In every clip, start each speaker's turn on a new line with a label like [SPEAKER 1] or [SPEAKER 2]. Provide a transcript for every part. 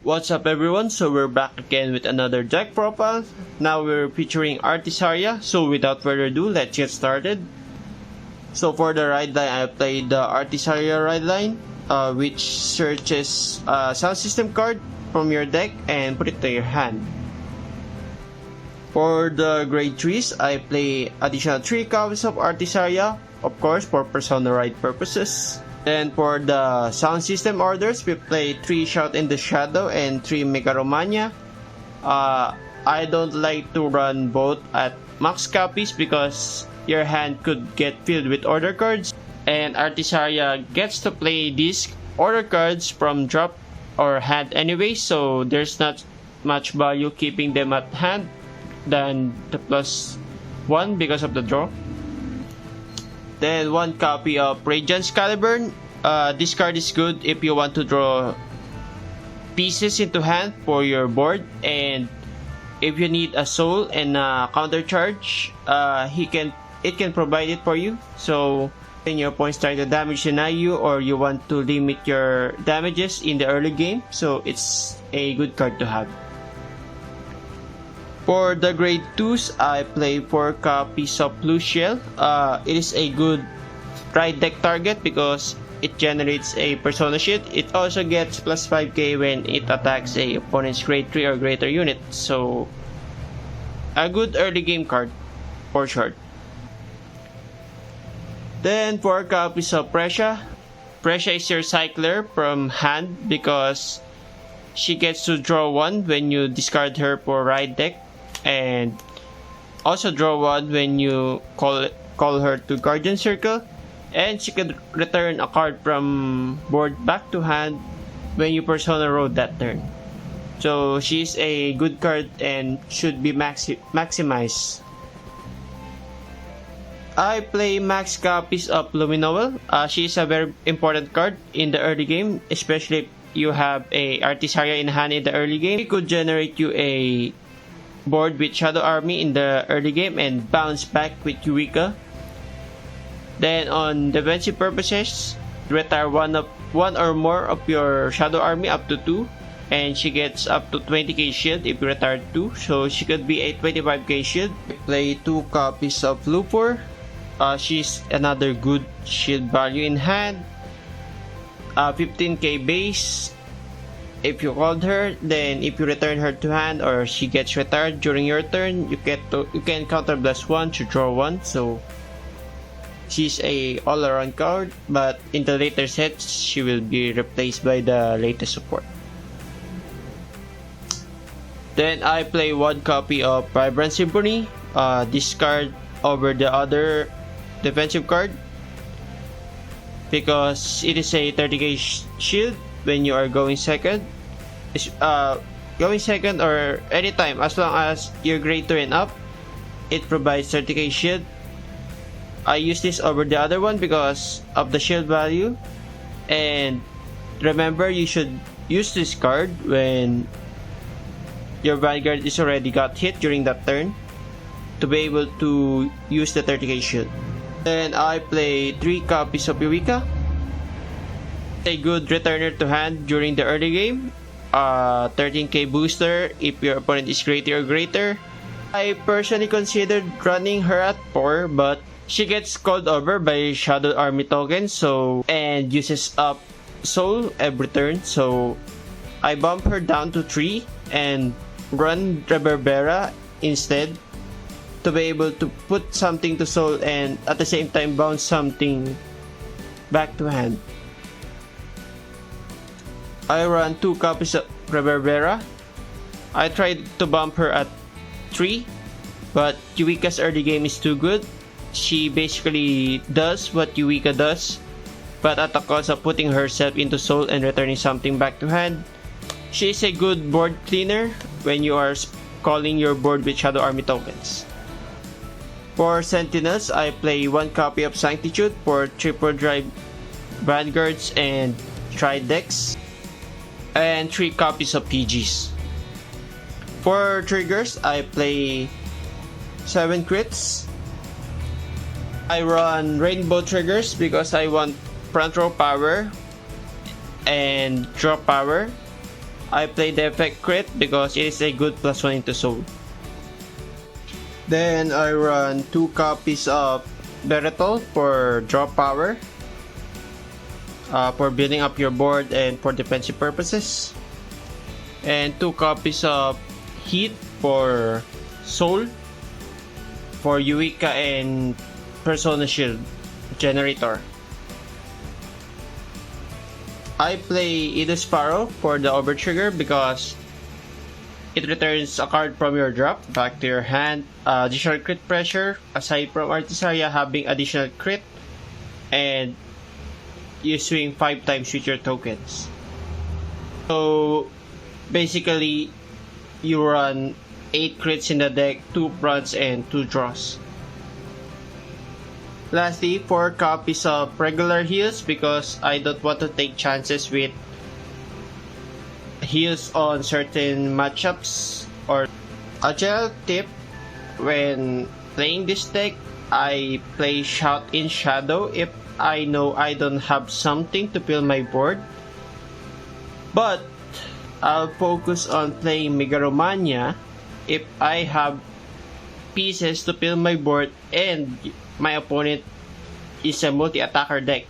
[SPEAKER 1] What's up everyone, so we're back again with another deck profile. Now we're featuring Artisaria, so without further ado, let's get started. So for the ride line, I played the Artisaria ride line, which searches a sound system card from your deck and put it to your hand. For the grade 3s, I play additional 3 copies of Artisaria, of course for persona ride purposes. Then for the sound system orders, we play 3 Shout in the Shadow and 3 Megaromania. I don't like to run both at max copies because your hand could get filled with order cards, and Artisaria gets to play these order cards from drop or hand anyway, so there's not much value keeping them at hand than the +1 because of the draw. Then 1 copy of Radiance Caliburn. This card is good if you want to draw pieces into hand for your board, and if you need a soul and a counter charge, it can provide it for you. So when your opponents try to damage deny you, or you want to limit your damages in the early game, so it's a good card to have. For the grade 2s, I play 4 copies of Blue Shell. It is a good ride deck target because it generates a Persona Shield. It also gets plus 5k when it attacks a opponent's grade 3 or greater unit. So, a good early game card, for short. Then 4 copies of Presha. Presha is your cycler from hand because she gets to draw 1 when you discard her for ride deck, and also draw 1 when you call her to Guardian Circle, and she can return a card from board back to hand when you Persona Road that turn. So she's a good card and should be maximized. I play max copies of Luminoel. She's a very important card in the early game, especially if you have a Artisaria in hand in the early game. It could generate you a board with Shadow Army in the early game and bounce back with Eureka. Then on defensive purposes, retire one or more of your Shadow Army up to 2, and she gets up to 20k shield if you retire 2, so she could be a 25k shield. Play 2 copies of Lupor. She's another good shield value in hand. 15k base. If you called her, then if you return her to hand or she gets retired during your turn, you can counter blast 1 to draw 1. So she's a all-around card, but in the later sets she will be replaced by the latest support. Then I play 1 copy of Vibrant Symphony. This card over the other defensive card because it is a 30k shield when you are going second. Going second or anytime as long as you're grade 2 and up, it provides 30k shield. I use this over the other one because of the shield value, and remember you should use this card when your Vanguard is already got hit during that turn to be able to use the 30k shield. Then I play 3 copies of Eureka. A good returner to hand during the early game. 13k booster if your opponent is greater or greater. I personally considered running her at 4, but she gets called over by Shadow Army token, and uses up soul every turn, so I bump her down to 3 and run Reverbera instead to be able to put something to soul and at the same time bounce something back to hand. I run 2 copies of Reverbera. I tried to bump her at 3, but Eureka's early game is too good. She basically does what Eureka does, but at the cost of putting herself into soul and returning something back to hand. She is a good board cleaner when you are calling your board with Shadow Army tokens. For Sentinels, I play 1 copy of Sanctitude for triple drive Vanguards and Tri decks, and 3 copies of PGs. For triggers, I play 7 crits. I run rainbow triggers because I want front row power and draw power. I play the effect crit because it is a good +1 into soul. Then I run 2 copies of Beretol for draw power, for building up your board and for defensive purposes, and 2 copies of Heat for soul, for Eureka and Persona Shield generator. I play Edo Sparrow for the overtrigger because it returns a card from your drop back to your hand. Additional crit pressure, aside from Artisaria having additional crit, and you swing 5 times with your tokens. So basically, you run 8 crits in the deck, 2 fronts, and 2 draws. Lastly, 4 copies of regular heals because I don't want to take chances with heals on certain matchups. Or a general tip when playing this deck, I play Shout in Shadow if I know I don't have something to fill my board. But I'll focus on playing Megaromania if I have pieces to fill my board and my opponent is a multi-attacker deck.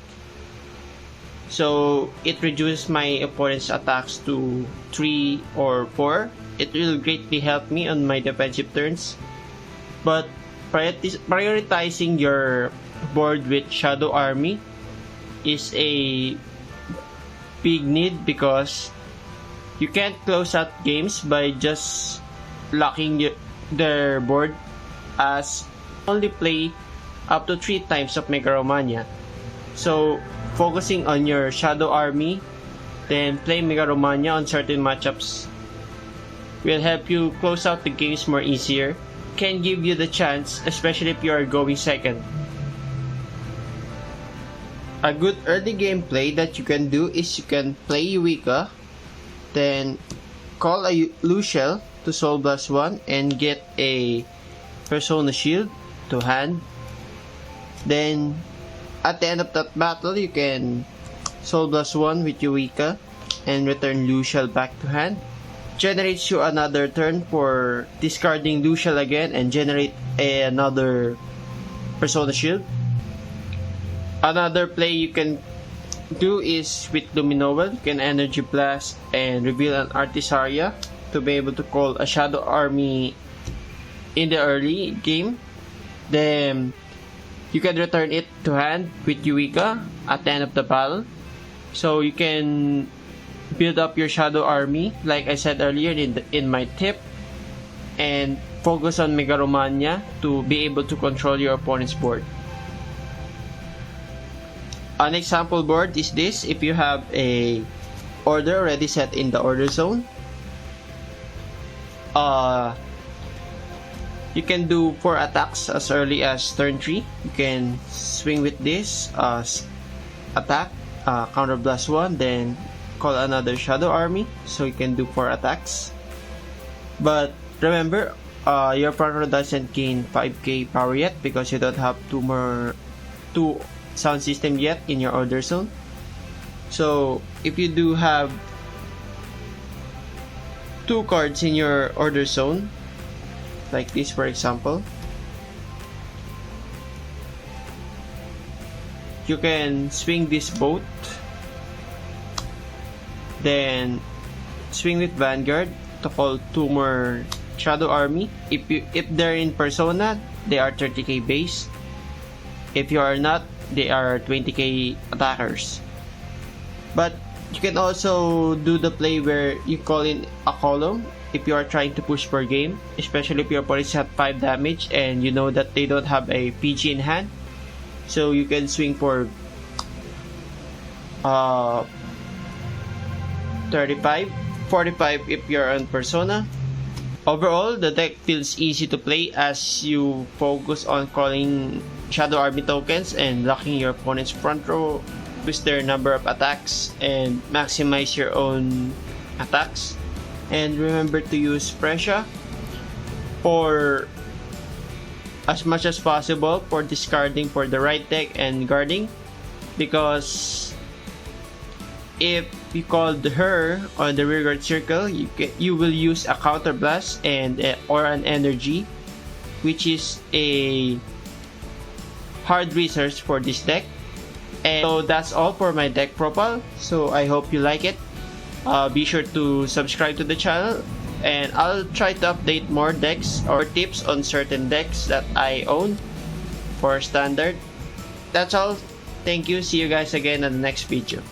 [SPEAKER 1] So it reduces my opponent's attacks to 3 or 4. It will greatly help me on my defensive turns. But prioritizing your board with Shadow Army is a big need because you can't close out games by just locking their board, as only play up to 3 times of Megaromania. So focusing on your Shadow Army, then play Megaromania on certain matchups will help you close out the games more easier. Can give you the chance, especially if you are going second. A good early game play that you can do is you can play Eureka, then call a Luciel to Soul Blast 1 and get a Persona Shield to hand. Then at the end of that battle, you can Soul Blast 1 with Eureka and return Luciel back to hand. Generates you another turn for discarding Luciel again and generate another Persona Shield. Another play you can do is with Luminovel. You can Energy Blast and reveal an Artisaria to be able to call a Shadow Army in the early game. Then you can return it to hand with Eureka at the end of the battle. So you can build up your Shadow Army, like I said earlier in my tip, and focus on Megaromania to be able to control your opponent's board. An example board is this. If you have a order already set in the order zone, you can do 4 attacks as early as turn 3. You can swing with this attack, counter blast 1, then call another Shadow Army, so you can do 4 attacks. But remember, your front row doesn't gain 5k power yet because you don't have 2 sound system yet in your order zone. So if you do have 2 cards in your order zone, like this for example, you can swing this boat, then swing with Vanguard to call 2 more Shadow Army. If they're in Persona, they are 30k base. If you are not, they are 20k attackers. But you can also do the play where you call in a column if you are trying to push per game, especially if your opponents have 5 damage and you know that they don't have a PG in hand. So you can swing for 35, 45 if you're on Persona. Overall, the deck feels easy to play as you focus on calling Shadow Army tokens and locking your opponent's front row with their number of attacks and maximize your own attacks. And remember to use Pressure for as much as possible for discarding for the right deck and guarding, because if you called her on the rearguard circle, you will use a counter blast and or an energy, which is a hard resource for this deck. And so that's all for my deck profile. So I hope you like it. Be sure to subscribe to the channel, and I'll try to update more decks or tips on certain decks that I own for standard. That's all. Thank you. See you guys again in the next video.